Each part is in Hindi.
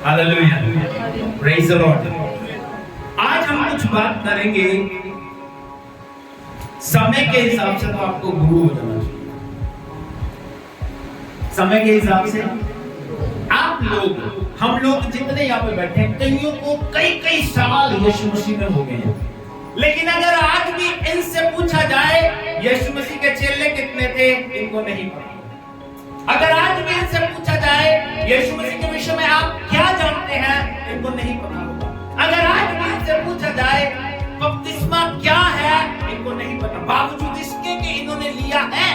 Hallelujah, praise the Lord. आज हम कुछ बात करेंगे, समय के हिसाब से तो आपको गुरु हो जाना चाहिए। समय के हिसाब से आप लोग, हम लोग जितने यहाँ पे बैठे हैं, कईयों को कई कई साल यीशु मसीह में हो गए हैं, लेकिन अगर आज भी इनसे पूछा जाए यीशु मसीह के चेले कितने थे, इनको नहीं पता। अगर आज भी इनसे पूछा जाए यीशु मसीह के विषय में आप क्या जानते हैं, इनको नहीं पता होगा। अगर आज भी इनसे पूछा जाए बपतिस्मा क्या है, इनको नहीं पता, बावजूद इसके कि इन्होंने लिया है,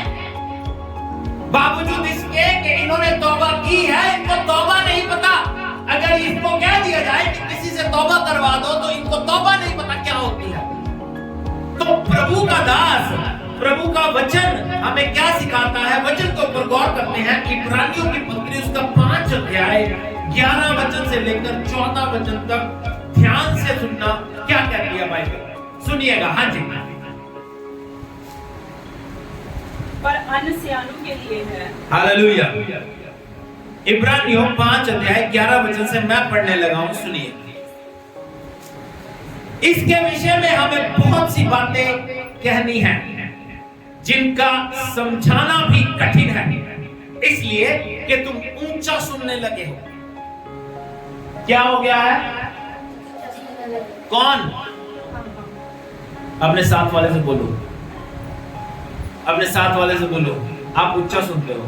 बावजूद इसके कि इन्होंने तौबा की है, इनको तौबा नहीं पता। अगर इसको कह दिया जाए कि किसी से तौबा करवा दो, तो इनको तौबा नहीं पता क्या होती है। तो प्रभु का दास, प्रभु का वचन हमें क्या सिखाता है, वचन के ऊपर गौर करते हैं। इब्रानियों की पत्री उसका 5 अध्याय 11 वचन से लेकर 14 वचन तक ध्यान से सुनना, क्या कहती है बाइबल, सुनिएगा। हाँ जी। पर अन्य सियानों के लिए है। हालेलुया। इब्रानियों 5 अध्याय 11 वचन से मैं पढ़ने लगा हूं, सुनिए। इसके विषय में हमें बहुत सी बातें कहनी है, जिनका समझाना भी कठिन है, इसलिए कि तुम ऊंचा सुनने लगे हो। क्या हो गया है? कौन? अपने साथ वाले से बोलो, अपने साथ वाले से बोलो, आप ऊंचा सुनते हो।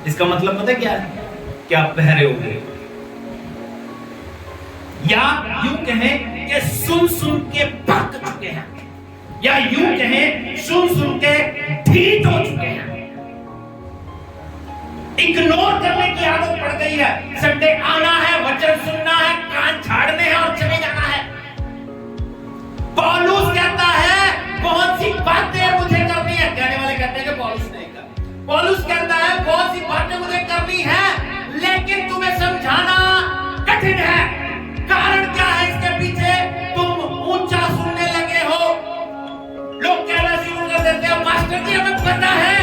इसका मतलब पता क्या है? कि आप बहरे हो गए, या यूं कहें कि सुन सुन के पक चुके हैं, या यूं कहें सुन सुन के ढीठ हो चुके हैं। इग्नोर करने की आदत पड़ गई है। संडे आना है, वचन सुनना है, कान झाड़ने हैं और चले जाना है। पौलुस कहता है बहुत सी बातें मुझे करनी है, कहने वाले कहते हैं कि पौलुस नहीं करनी। पौलुस कहता है बहुत सी बातें मुझे करनी है, लेकिन तुम्हें समझाना कठिन है। कारण क्या है इसके पीछे? तुम ऊंचा सुनने लगे हो। लोग कहना शुरू कर देते हैं, मास्टर जी हमें पता है,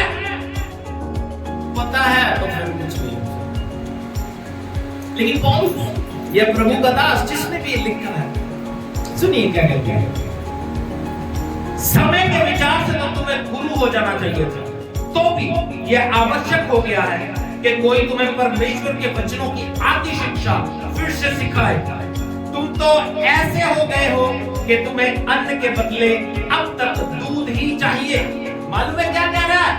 पता है तो फिर कुछ नहीं। लेकिन पौलुस, यह प्रभु का दास जिसने भी लिखा है, सुनिए क्या कहते हैं। समय के विचार से तो तुम्हें गुरु हो जाना चाहिए था, तो भी यह आवश्यक हो गया है कि कोई तुम्हें परमेश्वर के वचनों की आदि शिक्षा फिर से सिखाए। तुम तो ऐसे हो गए हो कि तुम्हें अन्न के बदले अब तक दूध ही चाहिए। मालूम है क्या कह रहा है?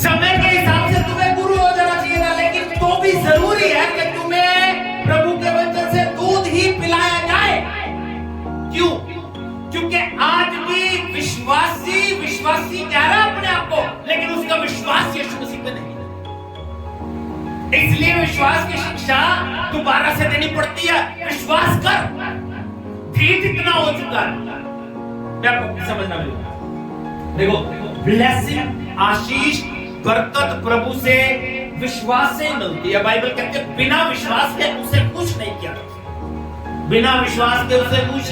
समय के हिसाब से तुम्हें गुरु हो जाना चाहिए था, लेकिन तो भी जरूरी है कि तुम्हें प्रभु के वचन से दूध ही पिलाया जाए। क्यों? क्योंकि आज भी विश्वासी कह रहा है अपने आप को, लेकिन उसका विश्वास यीशु मसीह पे नहीं। इसलिए विश्वास की शिक्षा दोबारा से देनी पड़ती है। विश्वास कर, ठीक इतना हो चुका है। मैं आपको समझना मिलेगा। देखो, ब्लेसिंग, आशीष, बरकत प्रभु से विश्वास से मिलती है। बाइबल कहती है बिना विश्वास के उसे कुछ नहीं किया, बिना विश्वास के उसे कुछ।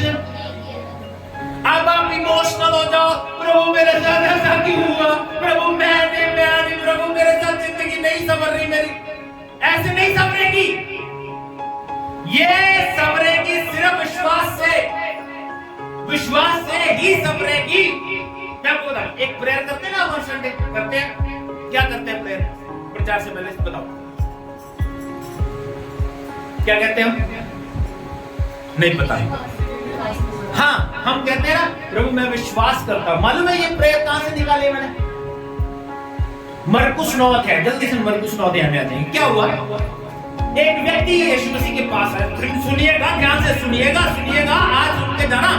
अब आप इमोशनल हो जाओ, प्रभु मेरे साथ ऐसा क्यों हुआ, प्रभु मैं नहीं, प्रभु मेरे साथ जिंदगी नहीं संवर रही मेरी। ऐसे नहीं संवरेगी, ये संवरेगी सिर्फ विश्वास से ही संवरेगी। मैं आपको बता, एक प्रेयर करते हैं ना हर संडे, करते हैं। क्या करते हैं प्रेयर प्रचार से पहले? बताओ क्या कहते हैं? नहीं पता है। हाँ, हम कहते हैं ना, प्रभु मैं विश्वास करता हूं। मालूम है ये प्रेयर कहां से निकाली है मैंने? मरकुस 9 है, जल्दी से मरकुस 9 में आते हैं। क्या हुआ? एक व्यक्ति यीशु मसीह के पास आया। सुनिएगा, ध्यान से सुनिएगा, आज सुन के जाना।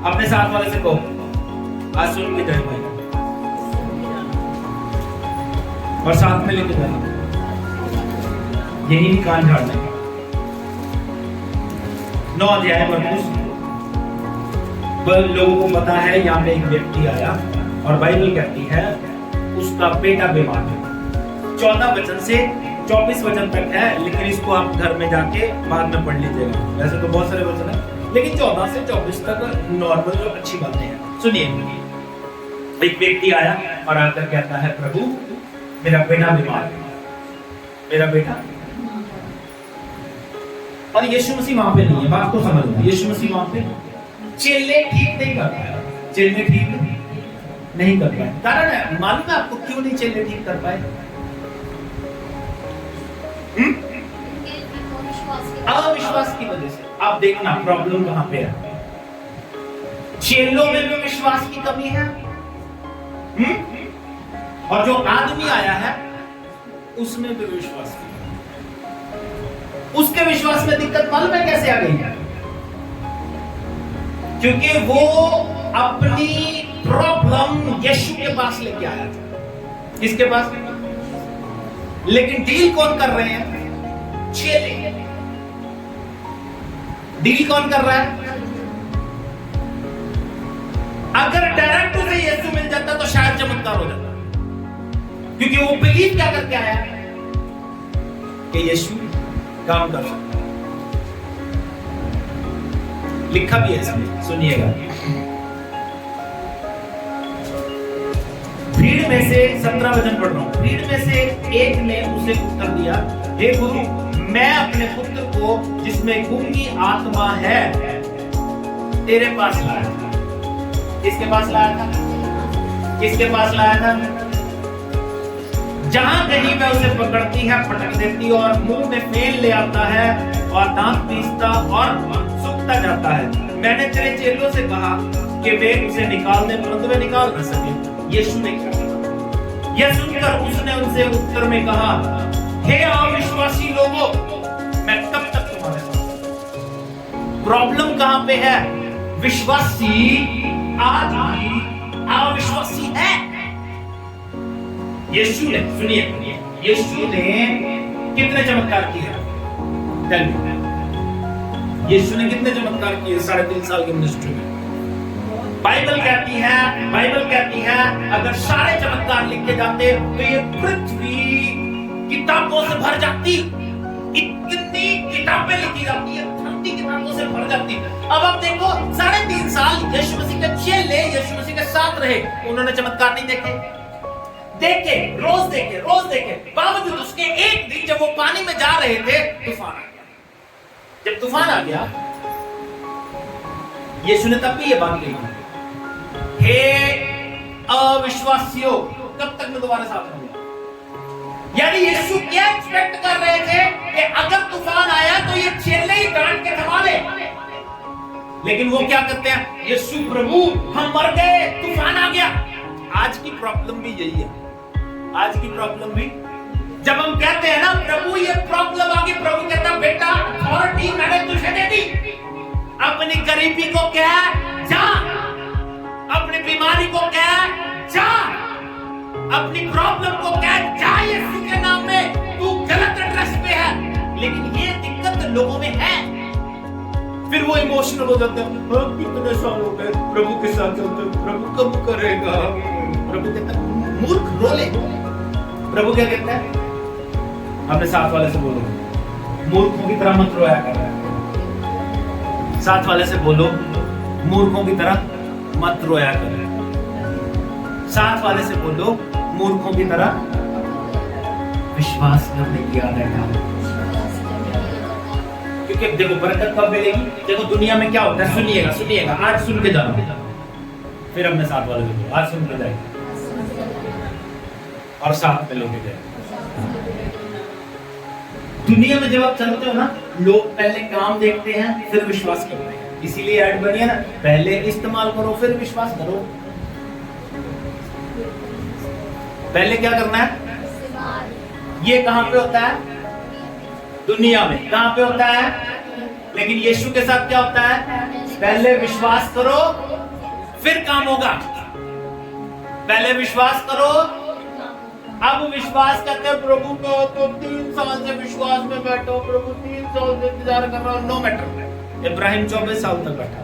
अपने साथ वाले से कहो, आज सुन के जाए भाई, और साथ में लेके जाना, यही कान झाड़ने। 9 अध्याय मरकुस। लोगों को पता है यहाँ पे एक व्यक्ति आया, और बाइबल कहती है उसका बेटा बीमार है। 14 वचन से 24 वचन तक है, लेकिन इसको आप घर में जाके बाद में पढ़ लीजिएगा। वैसे तो बहुत सारे वचन है, लेकिन 14 से 24 तक नॉर्मल और अच्छी बातें हैं। सुनिए, एक व्यक्ति आया और आकर कहता है, प्रभु मेरा बेटा बीमार है। मेरा बेटा। और यीशु मसीह वहां पे नहीं है, बात को समझना। यीशु मसीह वहां पे चेले ठीक नहीं कर पाए, चेले ठीक नहीं कर पाए। कारण है मालूम है आपको क्यों नहीं चेले ठीक कर पाए? अविश्वास की वजह से। आप देखना प्रॉब्लम कहां पे है। चेलों में भी विश्वास की कमी है, और जो आदमी आया है उसमें भी विश्वास की कमी। उसके विश्वास में दिक्कत मालूम है कैसे आ गई है? क्योंकि वो अपनी प्रॉब्लम यीशु के पास लेके आया था। किसके पास? लेकिन डील कौन कर रहे हैं? चेले। डील कौन कर रहा है? अगर डायरेक्ट उसे यीशु मिल जाता तो शायद चमत्कार हो जाता, क्योंकि वो बिलीव क्या करके आया कि यीशु काम कर सकता। लिखा भी है इसमें, सुनिएगा। भीड़ में से 17 वचन पढ़ रहा हूं। भीड़ में से एक ने उसे उत्तर दिया, हे गुरु, मैं अपने पुत्र को जिसमें गूंगी आत्मा है तेरे पास लाया था। किसके पास लाया था? किसके पास लाया था? जहां कहीं मैं उसे पकड़ती है पटक देती और मुंह में फेल ले आता है और दांत पीसता और सूखता जाता है। मैंने तेरे चेलों से कहा कि वे उसे निकाल दें, परंतु वे निकाल न सके। यीशु ने क्या कहा? यह सुनकर उसने उनसे उत्तर में कहा, हे अविश्वासी लोगों, मैं कब तक तुम्हारे साथ? प्रॉब्लम कहां पे है? विश्वासी आदमी अविश्वासी है। यीशु ने, सुनिए, यीशु ने कितने चमत्कार किए? यीशु ने कितने चमत्कार किए 3.5 साल की मिनिस्ट्री में? बाइबल कहती है अगर सारे चमत्कार लिखे जाते तो ये पृथ्वी किताबों से भर जाती। इतनी किताबें लिखी जाती है, धरती किताबों से भर जाती। अब आप देखो 3.5 साल यीशु मसीह के चेले यीशु मसीह के साथ रहे, उन्होंने चमत्कार नहीं देखे, रोज देखे, बावजूद उसके एक दिन जब वो पानी में जा रहे थे तूफान आ गया। जब तूफान आ गया यीशु ने तब भी ये बात कही, हे अविश्वासियों, कब तक मैं तुम्हारे साथ रहूंगा? यानी यीशु क्या एक्सपेक्ट कर रहे थे कि अगर तूफान आया तो ये चेले ही डांट के थमा ले, लेकिन वो क्या करते हैं? यीशु प्रभु हम मर गए, तूफान आ गया। आज की प्रॉब्लम भी यही है। आज की प्रॉब्लम भी जब हम कहते हैं ना प्रभु ये प्रॉब्लम आ गई, प्रभु कहता बेटा अथॉरिटी मैंने तुझे दे दी, अपनी गरीबी को कह जा, अपनी बीमारी को कह जा, अपनी प्रॉब्लम को कह जा यीशु के नाम में। तू गलत एड्रेस पे है, लेकिन ये दिक्कत लोगों में है। फिर वो इमोशनल हो जाते हैं, कितने साल हो गए प्रभु के साथ चलते, प्रभु कब करेगा? प्रभु कहता है मूर्ख रो ले। प्रभु क्या कहता है? अपने साथ वाले से बोलो, मूर्खों की तरह मत रोया कर। साथ वाले से बोलो, मूर्खों की तरह मत रोया कर। साथ वाले से बोलो, मूर्खों की तरह विश्वास करने की आदत डालो। क्योंकि देखो बरकत कब मिलेगी? देखो दुनिया में क्या होता है, सुनिएगा, आज सुन के जाना, फिर अपने साथ वाले को आज सुन के जाएगा और साथ में लेके जाएगा। दुनिया में जब आप चलते हो ना, लोग पहले काम देखते हैं फिर विश्वास करते हैं। इसीलिए ऐड बनी है ना, पहले इस्तेमाल करो फिर विश्वास करो। पहले क्या करना है? ये कहां पे होता है? दुनिया में। कहां पे होता है? लेकिन यीशु के साथ क्या होता है? पहले विश्वास करो फिर काम होगा। पहले विश्वास करो, अब विश्वास करके प्रभु को तो 3 साल से विश्वास में बैठो, प्रभु 3 साल से इंतजार कर रहा हूं, नो मैटर। इब्राहिम 24 साल तक बैठा।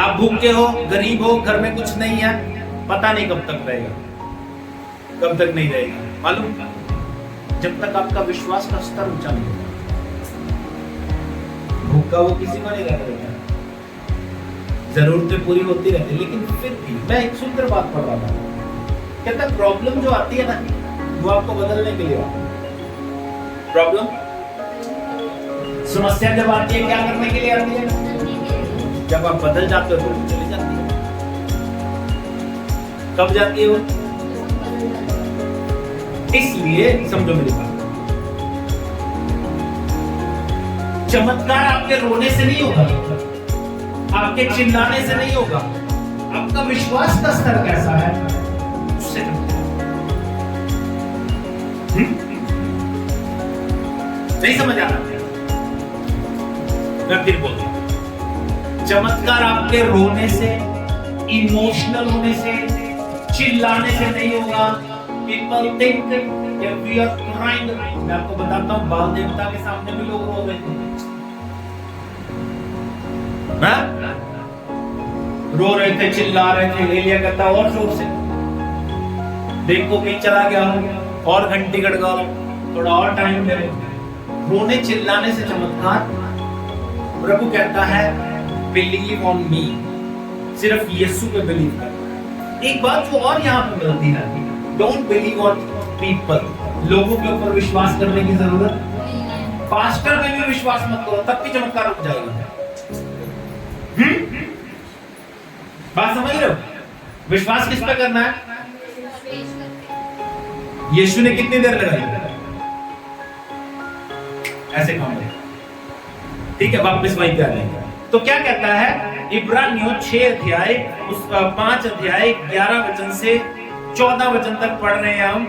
आप भूखे हो, गरीब हो, घर में कुछ नहीं है, पता नहीं कब तक रहेगा, कब तक नहीं रहेगा मालूम? जब तक आपका विश्वास का स्तर ऊंचा नहीं होगा। भूखा वो किसी को नहीं रहता, जरूरतें पूरी होती रहती, लेकिन फिर भी मैं एक सुंदर बात पढ़ रहा था। कहता प्रॉब्लम जो आती है ना वो आपको बदलने के लिए आती है। प्रॉब्लम समस्या जब आती है क्या करने के लिए आती है? जब आप बदल जाते हो तो चली जाती है। कब जाती है वो? इसलिए समझो मेरी बात, चमत्कार आपके रोने से नहीं होगा, आपके चिल्लाने से नहीं होगा, आपका विश्वास का स्तर कैसा है उससे। नहीं समझ आ रहा? मैं फिर बोलता हूं, चमत्कार आपके रोने से, इमोशनल होने से, चिल्लाने से नहीं होगा। People think if we are crying, मैं आपको बताता हूं बाल देवता के सामने भी लोग रो रहे थे, रो रहे थे, चिल्ला रहे थे। एलिया कहता और जोर से, देखो कहीं चला गया हूं, और घंटी खड़का लो, थोड़ा और टाइम दे लो। रोने चिल्लाने से चमत्कार। प्रभु कहता है बिलीव ऑन मी, सिर्फ यीशु पे बिलीव कर। एक बात जो और यहाँ पे मिलती है, डोंट बिलीव ऑन पीपल, लोगों के ऊपर विश्वास करने की जरूरत। पास्टर में भी विश्वास मत करो, तब भी चमत्कार रुक जाएगा। बात समझ रहे हो? विश्वास किस पे करना है? यीशु ने कितनी देर लगाई? ऐसे काम है, ठीक है। वापस वहीं पे आ जाएंगे। तो क्या कहता है इब्रानियों 6 अध्याय 5 अध्याय 11 वचन से 14 वचन तक पढ़ रहे हैं हम।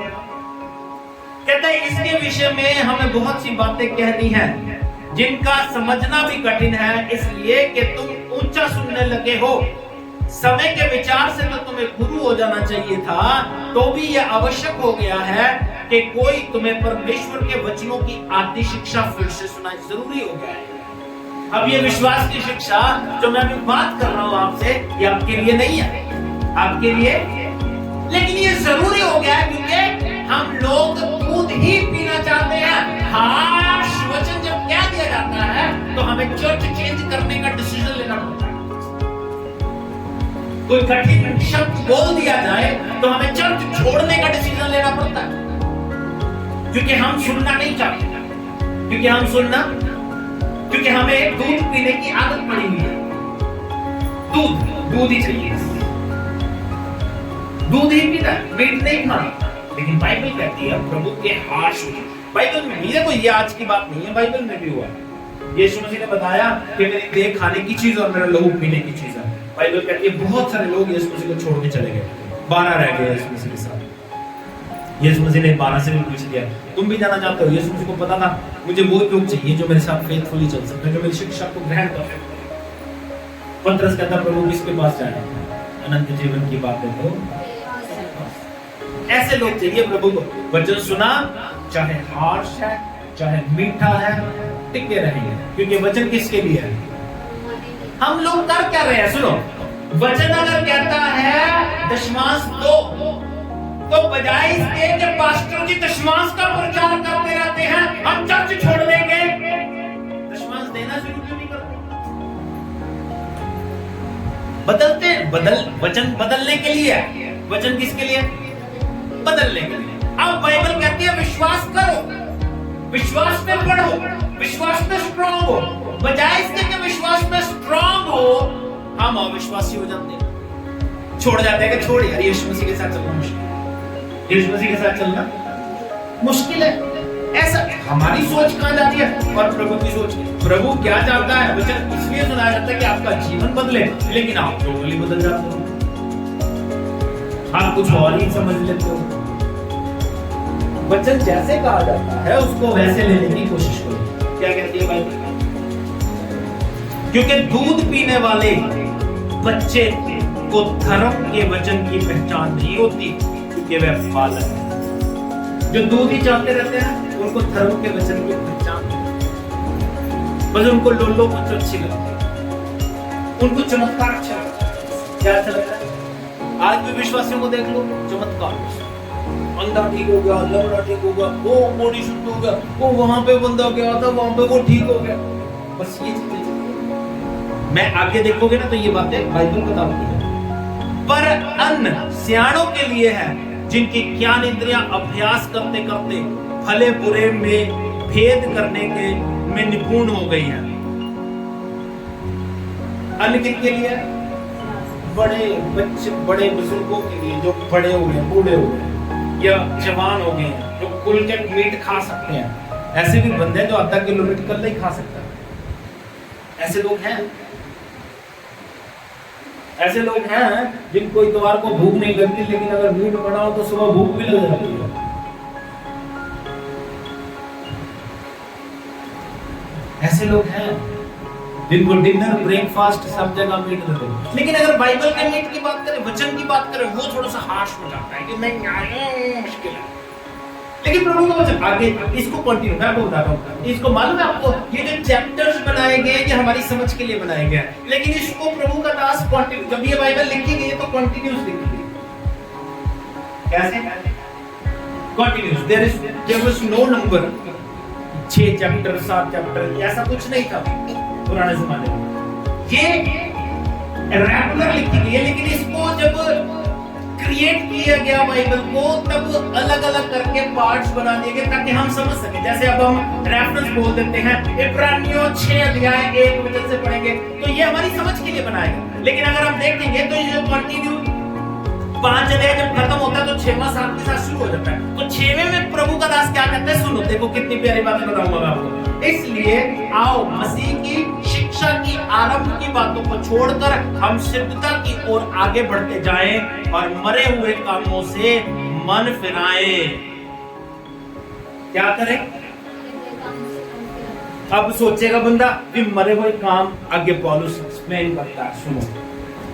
कहता है इसके विषय में हमें बहुत सी बातें कहनी है जिनका समझना भी कठिन है, इसलिए कि तुम ऊंचा सुनने लगे हो। समय के विचार से तो तुम्हें गुरु हो जाना चाहिए था, तो भी यह आवश्यक हो गया है कि कोई तुम्हें परमेश्वर के वचनों की आदि शिक्षा फिर से सुनाए। जरूरी हो गया है। अब ये विश्वास की शिक्षा जो मैं अभी बात कर रहा हूं आपसे, ये आपके लिए नहीं है, आपके लिए, लेकिन ये जरूरी हो गया है क्योंकि हम लोग दूध ही पीना चाहते हैं। हार्श वचन जब कह दिया जाता है तो हमें चर्च चेंज करने का डिसीजन लेना पड़ता है। कोई कठिन शब्द बोल दिया जाए तो हमें चर्च छोड़ने का डिसीजन लेना पड़ता है, क्योंकि हम सुनना नहीं चाहते, क्योंकि हमें दूध पीने की आदत पड़ी हुई है। दूध ही चाहिए, दूध ही पीना, मीट नहीं खाना। लेकिन बाइबल कहती है प्रभु के हाश। बाइबल में भी देखो, ये आज की बात नहीं है, बाइबल में भी हुआ। यीशु मसीह ने बताया कि मेरी देह खाने की चीज और मेरा लहू पीने की चीज है। बाइबल कहती है बहुत सारे लोग यीशु मसीह को छोड़ के चले गए, 12 रह गए यीशु मसीह के साथ। यीशु मसीह ने 12 से भी पूछ लिया तुम भी जाना चाहते हो? यीशु मसीह को पता था मुझे वो लोग चाहिए जो मेरे साथ फेथफुली चल सकते हैं, जो मेरी शिक्षा को ग्रहण कर सकते हैं। पतरस कहता प्रभु किसके पास जाना? अनंत जीवन की बातें तो ऐसे लोग चाहिए प्रभु को। वचन सुना, चाहे हार्श है चाहे मीठा है, टिके रहेंगे, क्योंकि वचन किसके लिए है? हम लोग कर क्या रहे हैं? सुनो, वचन अगर कहता है दशमांश दो, तो बजाय इसके कि पास्टर जी दशमांश का प्रचार करते रहते हैं, हम चर्च छोड़ देंगे, दशमांश देना शुरू क्यों नहीं करते? वचन बदलने के लिए, वचन किसके लिए? बदलने के लिए। अब बाइबल कहती है विश्वास करो, विश्वास में बढ़ो, विश्वास में स्ट्रांग हो। बजाय इसके कि विश्वास में स्ट्रांग हो, हम अविश्वासी हो जाते हैं, छोड़ जाते हैं कि छोड़ यार, यीशु मसीह के साथ चलना मुश्किल, यीशु मसीह के साथ चलना मुश्किल है। ऐसा हमारी सोच कहां जाती है और प्रभु की सोच। प्रभु क्या चाहता है? वचन इसलिए सुनाया जाता है कि आपका जीवन बदले, लेकिन आप टोटली बदल जाते हो, आप कुछ और ही समझ लेते हो। वचन जैसे कहा जाता है उसको वैसे लेने की कोशिश करो। क्या कहती है बाइबल? क्योंकि दूध पीने वाले बच्चे को धर्म के वचन की पहचान नहीं होती, क्योंकि वे बालक हैं। जो दूध ही चाहते रहते हैं उनको धर्म के वचन की पहचान नहीं, बस उनको लोलो कुछ अच्छी लगती है, उनको चमत्कार अच्छा लगता है। क्या अच्छा लगता है? आज भी विश्वासियों को देख लो, चमत्कार, अंधा ठीक हो गया, लंगड़ा ठीक हो गया, वो बॉडी शुद्ध हो गया, वो वहां पे बंदा गया था, वहां पे वो ठीक हो गया। बस ये चीजें मैं आगे देखोगे ना तो ये बातें बाइबल बताती है। पर अन्न सियाणों के लिए है, जिनकी ज्ञान इंद्रियां अभ्यास करते करते भले बुरे में भेद करने के में निपुण हो गई हैं। अन्य किसके लिए? बड़े बच्चे, बड़े बुजुर्गों के लिए, जो बड़े हो गए, बूढ़े हो गए या जवान हो गए, जो कुल के मीट खा सकते हैं। ऐसे भी बंदे हैं जो आधा किलो मीट कल नहीं खा सकता। ऐसे लोग हैं, ऐसे लोग हैं जिनको इतवार को भूख नहीं लगती, लेकिन अगर मीट बनाओ तो सुबह भूख भी लग जाती है। ऐसे लोग हैं जिनको डिनर ब्रेकफास्ट सब जगह मीट देते हैं। लेकिन अगर बाइबल के मीट की बात करें, वचन की बात करें, वो थोड़ा सा हार्श हो जाता है कि नहीं, मुश्किल है। लेकिन प्रभु का वचन आगे इसको कंटिन्यू, मैं आपको बताता हूँ। इसको मालूम है आपको, ये जो चैप्टर्स बनाए गए ये हमारी समझ के लिए बनाए गए हैं, लेकिन इसको प्रभु का दास कंटिन्यू, जब ये बाइबल लिखी गई है तो कंटिन्यूस लिखी गई। कैसे? Continuous. There was no number, 6 chapter 7 chapter, ऐसा कुछ नहीं था पुराने जमाने में। ये रेगुलर लिखी गई है, लेकिन इसको जब क्रिएट किया गया बाइबल को, तब अलग अलग करके पार्ट्स बना दिए गए ताकि हम समझ सके। जैसे अब हम रेफरेंस बोल देते हैं, इब्रानियों 6 अध्याय 1 वचन से पढ़ेंगे तो ये हमारी समझ के लिए बनाएगा। लेकिन अगर हम देखेंगे तो ये कंटिन्यू 5 अध्याय जब खत्म होता है तो 6वां 7 के साथ शुरू हो जाता है। तो 6वें में प्रभु का दास क्या कहता है, सुनो, देखो कितनी प्यारी बातें बताऊंगा मैं आपको। इसलिए आओ मसीह की शिक्षा की आरंभ की बातों को छोड़कर हम सिद्धता की ओर आगे बढ़ते जाएं और मरे हुए कामों से मन फिराएं। क्या करें? अब सोचेगा बंदा कि मरे हुए काम, आगे पौलुस एक्सप्लेन करता है, सुनो,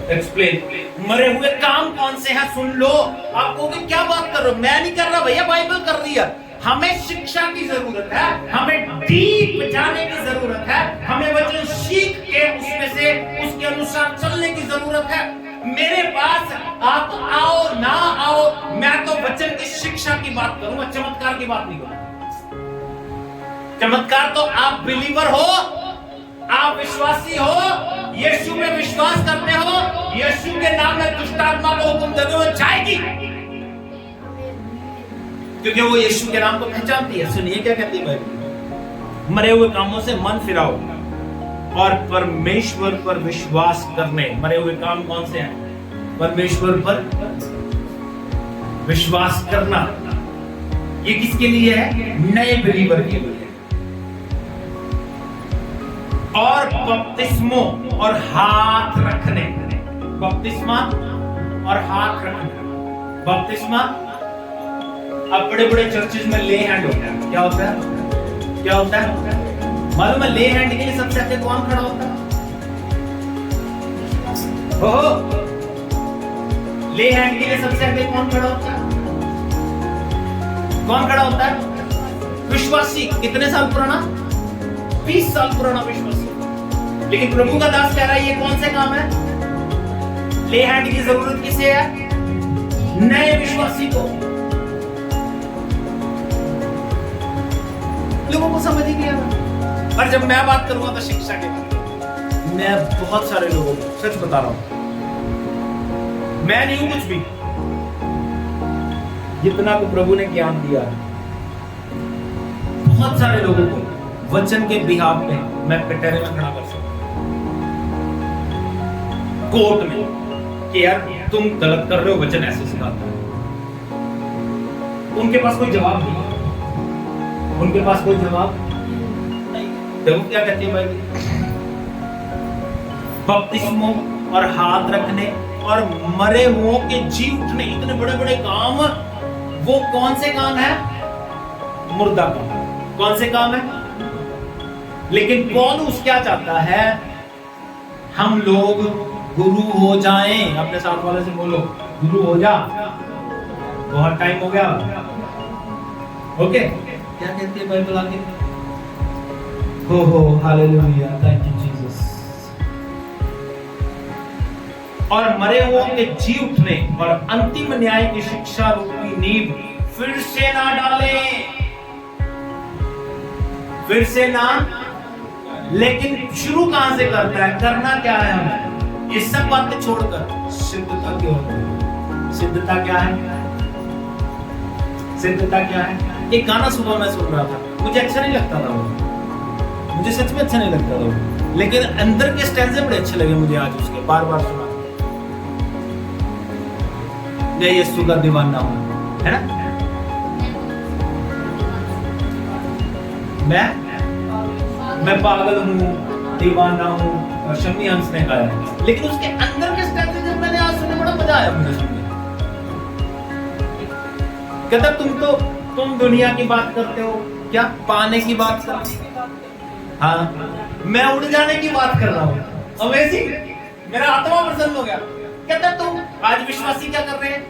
एक्सप्लेन। मरे हुए काम कौन से हैं सुन लो। आप कहोगे क्या बात कर रहे हो? मैं नहीं कर रहा भैया, बाइबल कर रही है। हमें शिक्षा की जरूरत है, हमें डीप जाने की जरूरत है, हमें वचन सीख के उसमें से उसके अनुसार चलने की जरूरत है। मेरे पास आप आओ ना आओ, मैं तो वचन की शिक्षा की बात करूंगा, चमत्कार की बात नहीं करूंगा। चमत्कार तो आप बिलीवर हो, आप विश्वासी हो, यीशु में विश्वास करते हो, यीशु के नाम में दुष्ट आत्मा को हुक्म देते हो जाएगी, क्योंकि वो यीशु के नाम को पहचानती है। सुनिए क्या कहती है बाइबल, मरे हुए कामों से मन फिराओ और परमेश्वर पर विश्वास करने। मरे हुए काम कौन से हैं? परमेश्वर पर विश्वास करना। ये किसके लिए है? नए बिलीवर के लिए। और बपतिस्मों और हाथ रखने। बपतिस्मा और हाथ रखने। बपतिस्मा अब बड़े बड़े चर्चेज में ले हैंड होता है। क्या होता है? क्या होता है मालूम है? ले हैंड के लिए सबसे आगे कौन खड़ा होता है? ओहो, ले हैंड के लिए सबसे आगे कौन खड़ा होता है? कौन खड़ा होता है? विश्वासी। कितने साल पुराना? 20 साल पुराना विश्वासी। लेकिन प्रभु का दास कह रहा है ये कौन से काम है? ले हैंड की जरूरत किसे है? नए विश्वासी को। लोगों को समझ ही नहीं आ रहा। पर जब मैं बात करूंगा तो शिक्षा के बारे में, मैं बहुत सारे लोगों को सच बता रहा हूं, मैं नहीं हूं कुछ भी, जितना को प्रभु ने ज्ञान दिया है, बहुत सारे लोगों को वचन के बिहाफ में मैं कटहरे में खड़ा कर सकता हूं, कोर्ट में, कि यार तुम गलत कर रहे हो, वचन ऐसे सिखाता है। उनके पास कोई जवाब नहीं, उनके पास कोई जवाब नहीं। देखो क्या कहती है बाइबल, बपतिस्मों और हाथ रखने और मरे हुओं के जी उठने। इतने बड़े बड़े काम, वो कौन से काम है? मुर्दा काम। कौन से काम है? लेकिन पौलुस क्या चाहता है? हम लोग गुरु हो जाएं। अपने साथ वाले से बोलो, गुरु हो जा। बहुत टाइम हो गया। ओके, क्या कहती है बाइबल आगे? हो हालेलुया, थैंक यू जीसस। और मरे हुओं के जी उठने और अंतिम न्याय की शिक्षा रूपी नींव फिर से ना डालें, फिर से ना। लेकिन शुरू कहां से करता है? करना क्या है हमें? ये सब बातें छोड़कर सिद्धता की ओर। सिद्धता क्या है? सिद्धता क्या है? एक गाना सुबह मैं सुन रहा था, मुझे अच्छा नहीं लगता था वो, मुझे सच में अच्छा नहीं लगता था वो, लेकिन अंदर के स्टैंजे बड़े अच्छे लगे मुझे आज उसके, बार बार सुना। मैं यीशु का दीवाना हूं, है ना? मैं पागल हूँ, दीवाना हूँ, और शम्मी हंस ने गाया, लेकिन उसके अंदर के स्टैंजे जब मैंने आज सुने बड़ा मजा आया मुझे सुनने। कहता तुम दुनिया की बात करते हो, क्या पाने की बात करते हो? हाँ, मैं उड़ जाने की बात कर रहा हूँ। अमेजिंग, मेरा आत्मा प्रसन्न हो गया। कहता तुम आज विश्वासी क्या कर रहे हैं?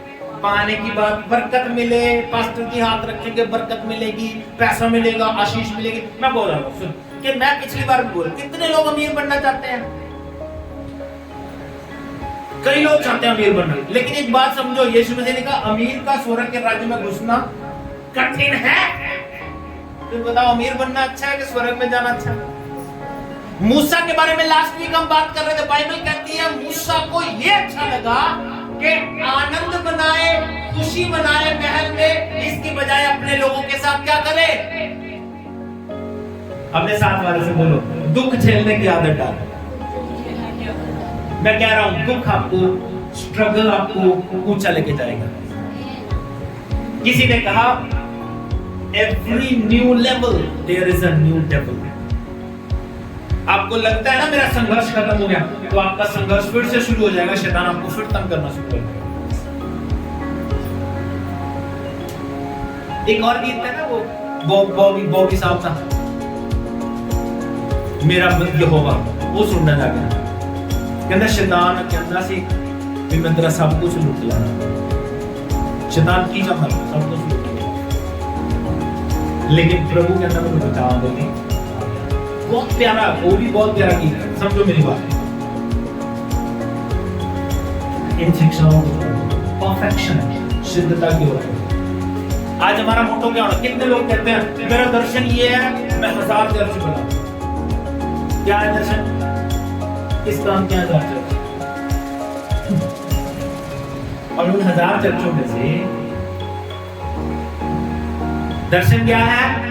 पाने की बात, बरकत मिले, पास्टर की हाथ रखेंगे बरकत मिलेगी, पैसा मिलेगा, आशीष मिलेगी। मैं बोल रहा हूँ सुन कि मैं पिछली बार भी बोला, कितने लोग अमीर बनना चाहते हैं? कई लोग चाहते हैं अमीर बनना, लेकिन एक बात समझो, यीशु मसीह ने कहा अमीर का स्वर्ग के राज्य में घुसना कठिन है। तुम बताओ अमीर बनना अच्छा है कि स्वर्ग में जाना अच्छा है? मूसा के बारे में लास्ट वीक हम बात कर रहे थे। बाइबल कहती है मूसा को ये अच्छा लगा कि आनंद बनाए, खुशी मनाए महल में, इसकी बजाय अपने लोगों के साथ क्या करे? अपने साथ वाले से बोलो, दुख झेलने की आदत डालो। मैं कह रहा हूं दुख आपको, स्ट्रगल आपको ऊंचा लेके जाएगा। किसी ने कहा every new level there is a new devil. आपको लगता है ना मेरा संघर्ष खत्म हो गया, तो आपका संघर्ष फिर से शुरू हो जाएगा, शैतान आपको फिर तंग करना शुरू कर देगा। एक और गीत है ना वो बॉबी साहब था, मेरा यहोवा, वो सुनने लगा। कहता शैतान कहता सी कि मैं तेरा सब कुछ लूट लाना। शैतान की चाहता सब कुछ लूट लिया, लेकिन प्रभु कहता मुझे बचा देंगे। बहुत प्यारा, वो भी बहुत प्यारा गीत है, समझो मेरी बात। इन शिक्षाओं परफेक्शन, सिद्धता की ओर। आज हमारा मोटो क्या होना? कितने लोग कहते हैं मेरा दर्शन ये है, मैं 1000 चर्च बनाऊं। क्या है दर्शन? किस काम के 1000 चर्च? और उन 1000 चर्चों में से दर्शन क्या है?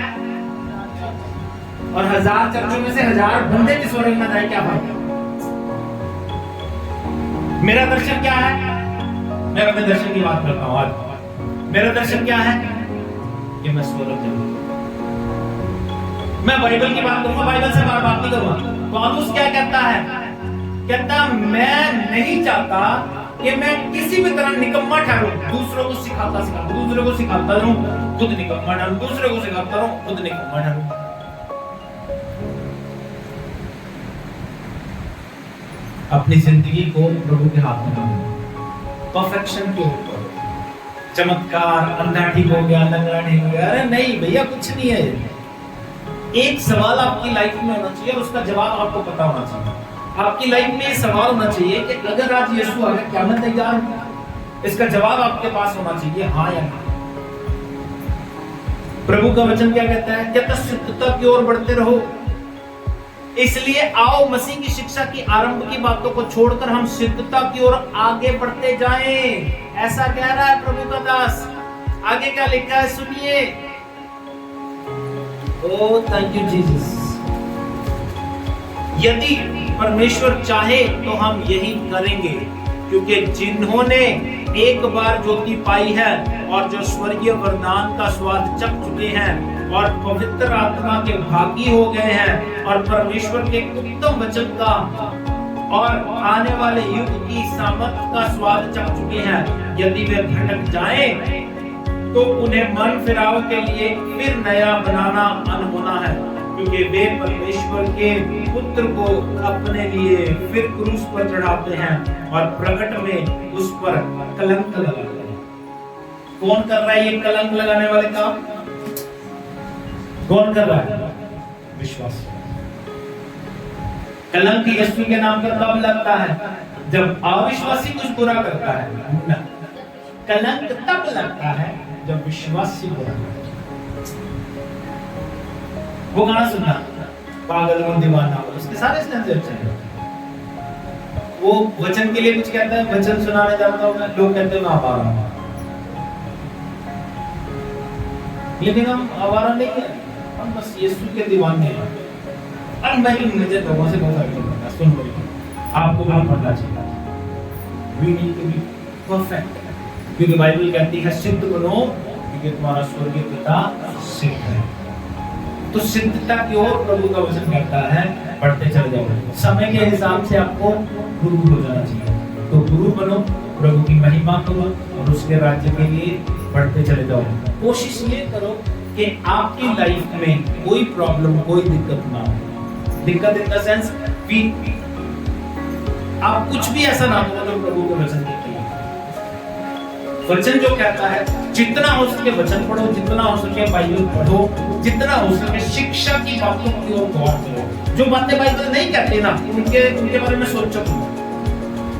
और 1000 चर्चों में से 1000 बंदे भी स्वर्ग में जाए, क्या बात? मेरा दर्शन क्या है? मैं अपने दर्शन की बात करता हूं आज। मेरा दर्शन क्या है? कि मैं स्वर्ग जाऊं। मैं बाइबल की बात करूंगा, बाइबल से बात नहीं करूंगा। पौलुस क्या कहता है? कहता मैं नहीं चाहता कि मैं किसी भी तरह निकम्मा ठहरूं, दूसरों को सिखाता रहूं, खुद निकम्मा ठहरूं, दूसरों को सिखाता रहूं, खुद निकम्मा ठहरूं। अपनी जिंदगी को प्रभु के हाथ में डालो, परफेक्शन के ऊपर। चमत्कार, अंधा ठीक हो गया, लंगड़ा ठीक हो गया, अरे नहीं भैया, कुछ नहीं है। एक सवाल आपकी लाइफ में होना चाहिए और उसका जवाब आपको पता होना चाहिए। आपकी लाइफ में ये सवाल होना चाहिए कि अगर आज यीशु आ गया, क्या मैं तैयार हूं? इसका जवाब आपके पास होना चाहिए, हाँ या ना। प्रभु का वचन क्या कहता है? कहता सिद्धता की ओर बढ़ते रहो। इसलिए आओ मसीह की शिक्षा की आरंभ की बातों को छोड़कर हम सिद्धता की ओर आगे बढ़ते जाएं। ऐसा कह रहा है प्रभु का दास। आगे क्या लिखा है सुनिए। ओ थैंक यू जीसस। यदि परमेश्वर चाहे तो हम यही करेंगे, क्योंकि जिन्होंने एक बार ज्योति पाई है और जो स्वर्गीय वरदान का स्वाद चख चुके हैं और पवित्र आत्मा के भागी हो गए हैं और परमेश्वर के उत्तम वचन का और आने वाले युग की सामर्थ का स्वाद चख चुके हैं, यदि वे भटक जाएं तो उन्हें मन फिराव के लिए फिर नया बनाना अनहोना है, क्योंकि वे परमेश्वर के पुत्र को अपने लिए फिर क्रूस पर चढ़ाते हैं और प्रकट में उस पर कलंक लगाते हैं। कौन कर रहा है ये कलंक लगाने वाले काम? कौन कर रहा है? विश्वास। कलंक यीशु के नाम पर तब लगता है जब अविश्वासी कुछ बुरा करता है। कलंक तब लगता है जब विश्वासी बुरा करता है। वो गाना सुनना, पागल हो दीवाना हो, उसके सारे स्टैंडर्ड अच्छे हैं। वो वचन के लिए कुछ कहता है, वचन सुनाने जाता हूं, लोग कहते हैं मैं आ रहा हूं। लेकिन हम आवारा नहीं है, हम बस यीशु के दीवाने हैं। अब मैं मुझे लोगों से बहुत सुन लो, आपको भी पढ़ना चाहिए। We need to be perfect, क्योंकि बाइबल कहती है सिद्ध बनो क्योंकि तुम्हारा स्वर्गीय पिता सिद्ध है। तो सिद्धता की ओर प्रभु का वचन कहता है पढ़ते चले जाओ। समय के हिसाब से आपको गुरु हो जाना चाहिए। तो गुरु बनो, प्रभु की महिमा करो और उसके राज्य के लिए बढ़ते चले जाओ। कोशिश ये करो कि आपकी लाइफ में कोई प्रॉब्लम, कोई दिक्कत ना हो। दिक्कत इन द सेंस भी आप कुछ भी ऐसा ना हो जो प्रभु के वचन के खिलाफ। वचन जो कहता है जितना हो सके वचन पढ़ो, जितना हो सके बाइबल पढ़ो, जितना हो सके शिक्षा की बातों की ओर गौर करो। जो बातें बाइबल नहीं कहते ना उनके बारे में सोचो।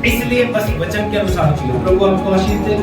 इसलिए बस वचन के अनुसार जियो। प्रभु आपको आशीष दे।